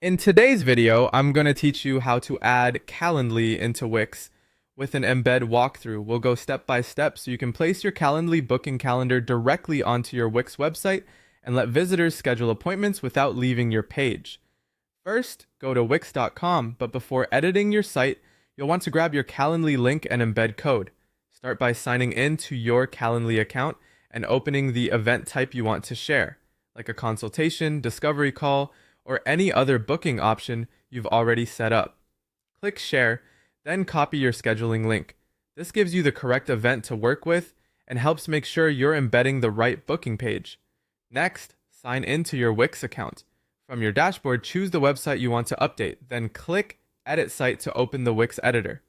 In today's video, I'm going to teach you how to add Calendly into Wix with an embed walkthrough. We'll go step by step so you can place your Calendly booking calendar directly onto your Wix website and let visitors schedule appointments without leaving your page. First, go to wix.com, but before editing your site, you'll want to grab your Calendly link and embed code. Start by signing in to your Calendly account and opening the event type you want to share, like a consultation, discovery call, or any other booking option you've already set up. Click Share, then copy your scheduling link. This gives you the correct event to work with and helps make sure you're embedding the right booking page. Next, sign into your Wix account. From your dashboard, choose the website you want to update, then click Edit Site to open the Wix editor.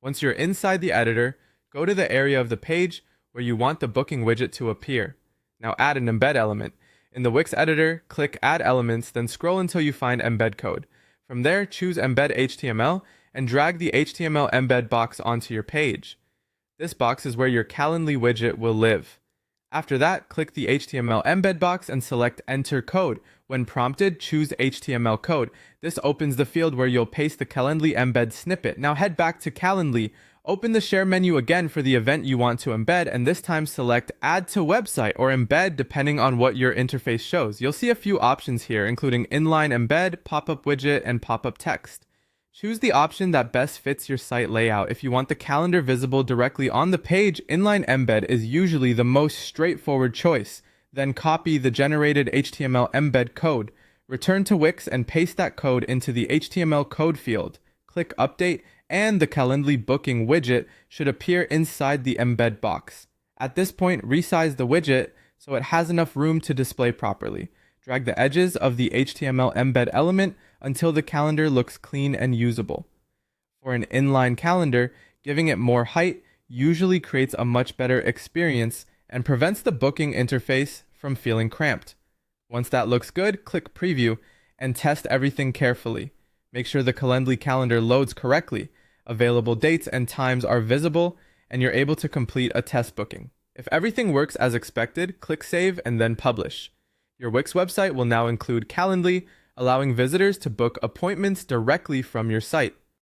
Once you're inside the editor, go to the area of the page where you want the booking widget to appear. Now add an embed element. In the Wix editor, click Add Elements, then scroll until you find Embed Code. From there, choose Embed HTML and drag the HTML embed box onto your page. This box is where your Calendly widget will live. After that, click the HTML embed box and select Enter Code. When prompted, choose HTML code. This opens the field where you'll paste the Calendly embed snippet. Now head back to Calendly. Open the Share menu again for the event you want to embed, and this time select Add to Website or Embed depending on what your interface shows. You'll see a few options here, including Inline Embed, Pop-up Widget, and Pop-up Text. Choose the option that best fits your site layout. If you want the calendar visible directly on the page, Inline Embed is usually the most straightforward choice. Then copy the generated HTML embed code. Return to Wix and paste that code into the HTML code field. Click Update, and the Calendly booking widget should appear inside the embed box. At this point, resize the widget so it has enough room to display properly. Drag the edges of the HTML embed element until the calendar looks clean and usable. For an inline calendar, giving it more height usually creates a much better experience and prevents the booking interface from feeling cramped. Once that looks good, click Preview and test everything carefully. Make sure the Calendly calendar loads correctly, available dates and times are visible, and you're able to complete a test booking. If everything works as expected, click Save and then Publish. Your Wix website will now include Calendly, allowing visitors to book appointments directly from your site.